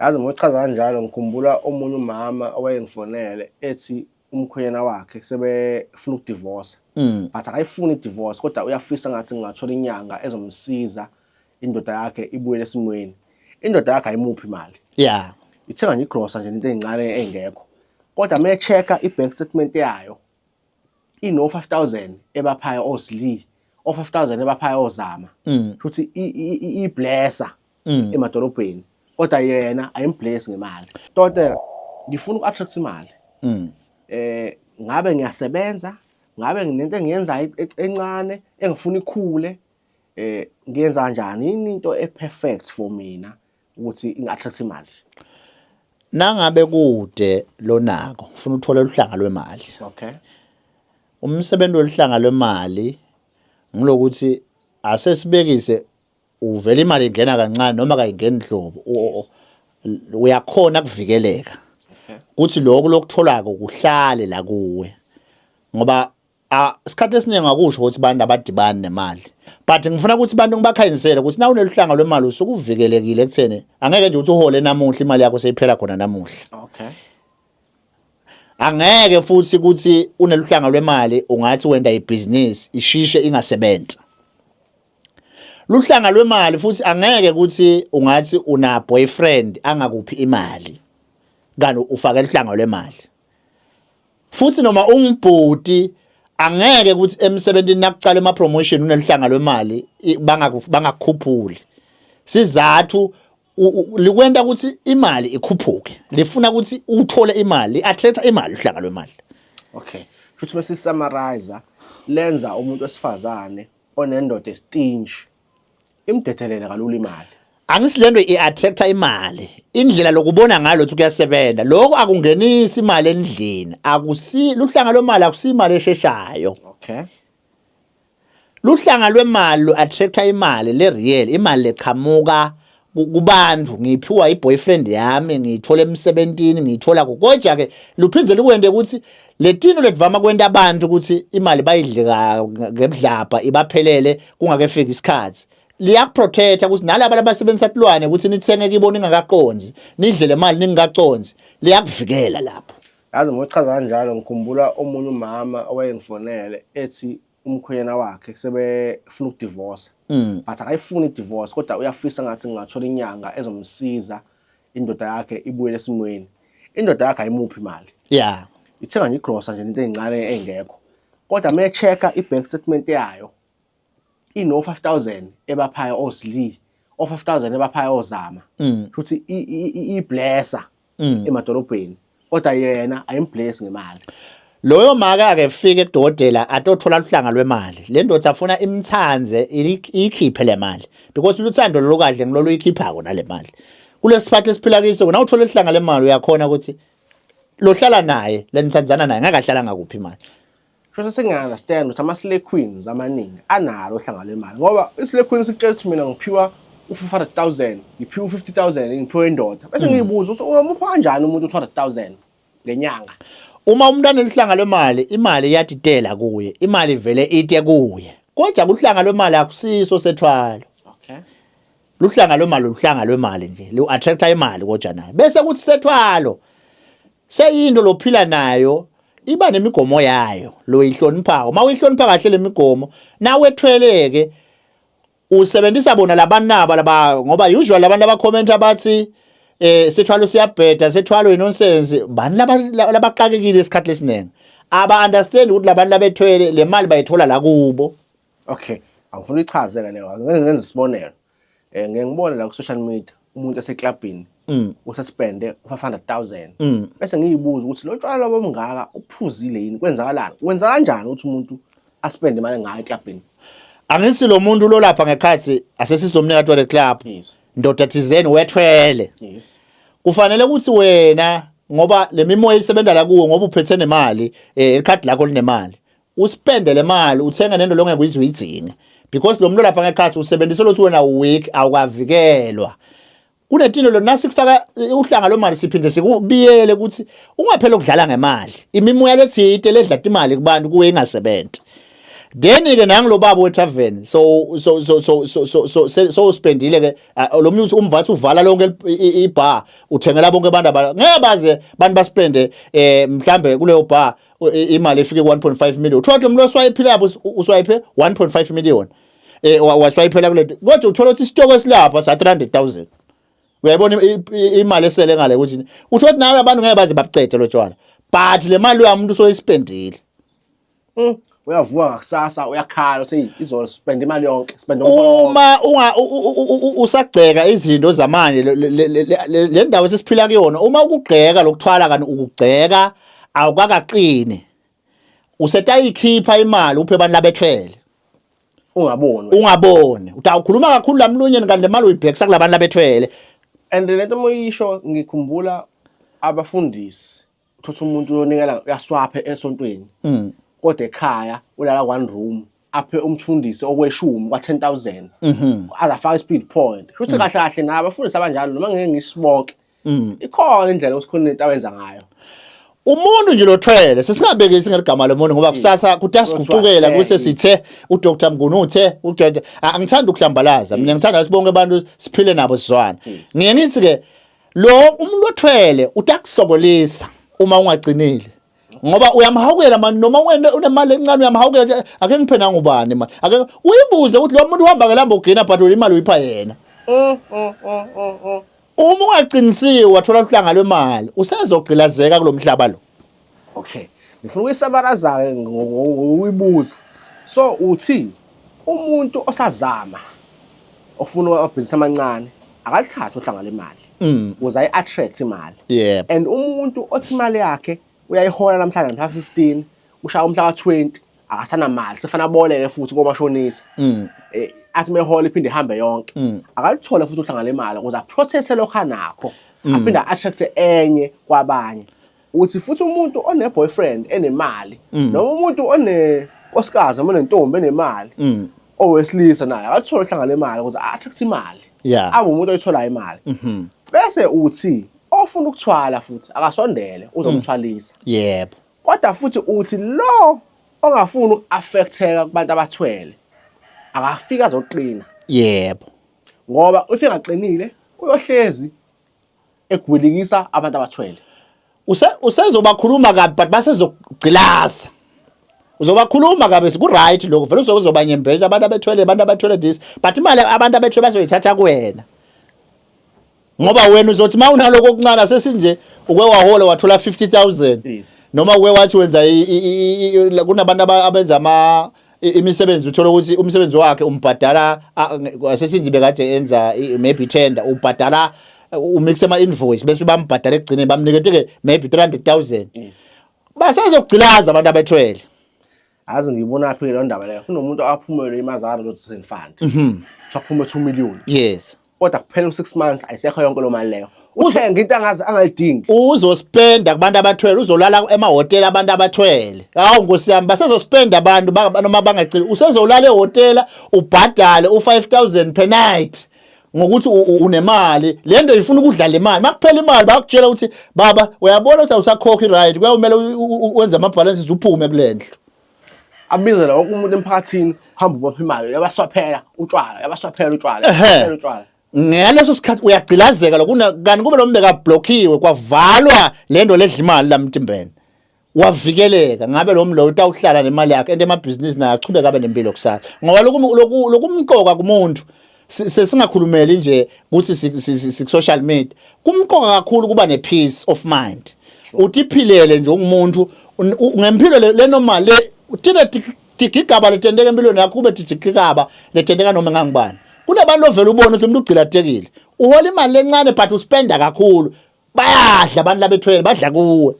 Yazi ngokuchaza kanjalo ngikhumbula omunye umama owayengifonele ethi umkhwenyana wakhe sebefuna ukudivorce. But akayifuni idivorce kodwa uyafisa ngathi ngingathola inyanga ezomsiza indoda yakhe ibuyele esimweni. Indoda yakhe ayimuphi imali. Yeah. Ithenga nje igrosa nje into ezincane engekho. Kodwa mayechecka ibank statement yayo ino 5000 ebaphaya osli, o 5000 ebaphaya ozama. Futhi iblessa emadolobheni. Kodwa yena ayimbless ngemali. Totela ngifuna uku-attract imali. Ngabe ngiyasebenza, ngabe nginento engiyenza encane engifuna ikhule, ngiyenza kanjani into eperfect for mina ukuthi ingi-attract imali. Nangabe kude lonako ufuna uthola uhlanga lwemali. Okay. Umsebenzi welihlanga lwemali ngilokuthi asesibekise uvela imali ingena kancane noma kayingeni hlobo uyakhona kuvikeleka. Kuthi lokho lokutholako kuhlale la kuwe ngoba isikhathi esiningi akusho ukuthi abantu abadibani nemali but ngifuna ukuthi abantu ngibakhanyisele ukuthi na unelihlanga lwemali usuke uvikelekile ekutheni angeke nje uthi uhole namuhla imali yakho seyiphela khona namuhla. Okay. Angeke futhi ukuthi unelihlanga lwemali ungathi wenda ibusiness ishishe ingasebenza. Luhlanga lwemali futhi angeke ukuthi ungathi una boyfriend angakuphi imali kanti ufaka elihlanga lwemali. Futhi noma ungibhudi angeke ukuthi emsebenzini nakucala ema promotion unelihlanga lwemali bangakukhuphuli. Sizathu likwenda ukuthi imali ikhuphuke. Lifuna ukuthi uthole imali, attract imali uhlanga lwemali. Okay. Futhi mase summarize lenza umuntu wesifazane onendoda estinge imdethelele kalula imali. Angisilendo iattracta imali. Indlela lokubona ngalo ukuthi kuyasebenza. Lokho akungenisi imali endlini. Luhlanga lwemali akusimali esheshayo. Okay. Luhlanga lwemali lu-attracta imali le real, imali leqhamuka kubantu ngiphiwa iboyfriend yami ngithola emsebenzini ngithola kukoja ke luphindze likwende ukuthi letino ledvama kwenda abantu ukuthi imali bayidleka ngebudlapha ibaphelele kungakefika isikhathi. Liyakuprotecta ukuthi nalabo abasebenzisa tilwane ukuthi nithenge kibona ingakaqonzi nidle imali ningakaqonzi liyakuvikela lapho. Yazi ngokuchaza kanjalo ngikhumbula omunye umama owayengifonele ethi umkhwenyana wakhe sebefuna ukudivorce. But akayifuni idivorce kodwa uyafisa ngathi ngingathola inyanga ezomsiza indoda yakhe ibuyele esimweni. Indoda yakhe ayimuphi imali. Yeah. Ithenga nje igrosa nje into ezincane engekho. Kodwa mayechecka ibank statement yayo ino 5000 ebaphaya osli, o 5000 ebaphaya ozama. Futhi iblessa emadolobheni. Kodwa yena ayimbless ngemali. Loyo maka ke fike ekudokotela atothola uhlanga lwemali. Le ndoda afuna imthanze ikhiphe le mali because luthando lokadle ngilolu ikhipha kona le mali. Kulesiphakathi esiphila kiso na uthola ihlanga lemali uyakhona ukuthi lohlala naye lenithandzana naye ngakahlala ngakuphi imali. Shose sengiunderstand ukuthi ama-slay queens amaningi analo uhlanga lwemali ngoba i-slay queen sikutshela ukuthi mina ngiphiwa u-500,000 ngiphiwa u-50,000 ngiphiwa indoda bese ngiyibuza ukuthi ungamupha kanjani umuntu u-200,000 ngenyanga. Uma umntwana elihlanga lwemali imali iyadidela kuye imali vele ite kuye kodwa kuhlanga lwemali akusiso sethwalo. Okay. Luhlanga lwemali nje lu-attracta imali kodwa naye bese kuthi sethwalo seyinto lophila nayo iba nemigomo yayo lo ihloniphako mawuyihlonipha kahle lemigomo nawe ethweleke usebenzisa bona labanaba laba ngoba usually abantu abakhomenta bathi sethwalo siyabheda sethwalo inonsense bani labaqakekile isikhathi lesiningi aba understand ukuthi labantu labethwele le mali bayithola la kubo. Okay, angifuna ichaze ke leyo ngenza isibonelo. Ngiyengibona la ku social media umuntu eseclubini usespende 500,000 bese ngiyibuza ukuthi lo tshwala labo mngaka uphuzile yini kwenzakalani wenza kanjani ukuthi umuntu aspende imali ngayo eclubini. Angisi lo muntu lo lapha ngekhathi asesizomnika twele club. Yes. Ndoda thizeni wethwele. Yes. Kufanele ukuthi wena ngoba lemimoya isebenza la kuwe ngoba uphethe nemali ikhadi lakho linemali uspende le mali uthenga nento lo ngeke uyidzinge because lo muntu lapha ngekhathi usebenzisa lothi wena week awukavikelwa. Kunetino lo nasikufaka uhlanga lomali siphinde sikubiyele ukuthi ungaphela ukudlala ngemali imimoya lethite ledla imali kubantu kuwe ingasebenzi. then ke nangilo baba wetavern so spendile ke lo mntu umvathi uvala lonke ibar uthengela bonke abantu ngeke baze bantu baspende mhlambe kuleyo bar imali efike 1.5 million uthola umuntu oswipe lapho uswipe 1.5 million waswiphela kule kodwa uthola ukuthi isitoko esilapha sa 300,000 uyayibona imali esele ngale ukuthi uthola ukuthi nawe abantu ngeke baze babucede lo tshwala but le mali uyamuntu soyispendile uyavuka ngakusasa uyakhala uthi izospend imali yonke spend uma usagceka izinto zamanje le ndawo sesiphila kuyona uma ukugceka lokuthwala kanti ukugceka awukakaqini usetayikhipha imali uphe abantu labethwele ungaboni utawukhuluma kakhulu lamlunye kanti le mali uyibhekisa kulabantu labethwele and lento moyisho ngikhumbula abafundisi uthatha umuntu uyonikela uyaswaphe esontweni kodwa ekhaya ulala one room aphe umfundisi okweshumi kwa 10,000 azafaka speed point futhi kahle kahle na abafundisi abanjalo noma ngeke ngisibonke ikhona indlela osikhona into awenza ngayo umuntu nje lothwele sesingabekisi ngeligama lomuntu ngoba kusasa kutasigucukela kuse sithe uDr Mnguni uthe angithanda ukuhlambalaza mina ngithanda sibonke abantu siphile nabo sizwana ngiye ngithi ke lo umuntu othwele utakusokolisa uma ungagcinile ngoba uyamhawukela manje noma wena unemali encane uyamhawukela ake ngiphe nangubani manje ake uyibuze ukuthi lo muntu uhamba ngeLamborghini but imali uyipha yena uma ungaqinisile wathola uhlanga lwemali usezogqilazeka kulomhlaba lo okay ngifuna ukuyisamaraza ngokuyibuza so uthi umuntu osazama ofuna ubhizinisi amancane akalithatha uhlanga lemali ukuze ayi-attract imali and umuntu othi imali yakhe uyayihola namhlanje mhla 15 ushaya umhla ka20 akasana mali sefana boleke futhi komashonisa athi mehola iphinde ihambe yonke akalithola futhi uhlanga lemali ukuze aprotect lokho nakho aphinde attract enye kwabanye uthi futhi umuntu one boyfriend enemali noma umuntu onenkosikazi noma nentombi enemali owesilisa naye akalithola uhlanga lemali ukuze attract imali abe umuntu oyithola imali bese uthi ofuna ukuthwala futhi akasondele uzomthwalisa yebo kodwa futhi uthi lo ongafuni ukuaffecteka kubantu abathwele akafika azoqina yebo ngoba ufika aqinile uyohlezi egwilikisa abantu abathwele usezobakhuluma kabi but basezogcilasa uzobakhuluma kabi ku right lokho vele uzobanyembeza abantu abathwele this but imali abantu abathwele bazoyithatha kuwena ngoba wena uzothi mawunaloko okuncane sesinje ukwewahola wathola 50,000 noma uke wathi wenza kunabantu abenza imisebenzi uthola ukuthi umsebenzi wakhe umbhadala sesinje bekade enza maybe tender ubhadala umixe ama invoice bese bambhadala egcine bamnikete ke maybe 300,000 basezogcilaza abantu abathwele azi ngibona phi lo ndaba leyo kunomuntu aphumele imazara lo Send Fund saphume 2 million yes kodwa kuphela u6 months ayisekho yonke lo mali leyo uthenga into angazi angayidingi uzospenda kubantu abathwele uzolala emahotela abantu abathwele hawu Nkosi yami basezospenda abantu noma bangacili usezolala ehotela ubhadale u5,000 per night ngokuthi unemali lento ifuna ukudlala imali makuphela imali bakutshela ukuthi baba uyabona ukuthi awusakhokhi right kuyomela wenza ama balances uphume kulendlu abizela wonke umuntu emphakathini hamba ubopha imali yabaswaphela utshwala ngaleso sikhathi uyagcilazeka lokani kube lo mbeka blockiwe kwavalwa lento ledla imali lamtimbeni wavikeleka ngabe lo mlo utawuhlala nemali yakhe ende amabhizinisi naye achubeka abe nempilo kusasa ngoba lokumqoka kumuntu singakhulumeli nje ukuthi social media kumqoka kakhulu kuba ne peace of mind utiphilele nje umuntu ngempilo le normal le uthina tigigaba letendeka empilweni yakho kube tigigaba letendeka noma ngangibani kunabantu ovela ubona ukuthi umuntu ugcilatekile uhola imali lencane but uspenda kakhulu bayadla abantu labethwele badla kuwe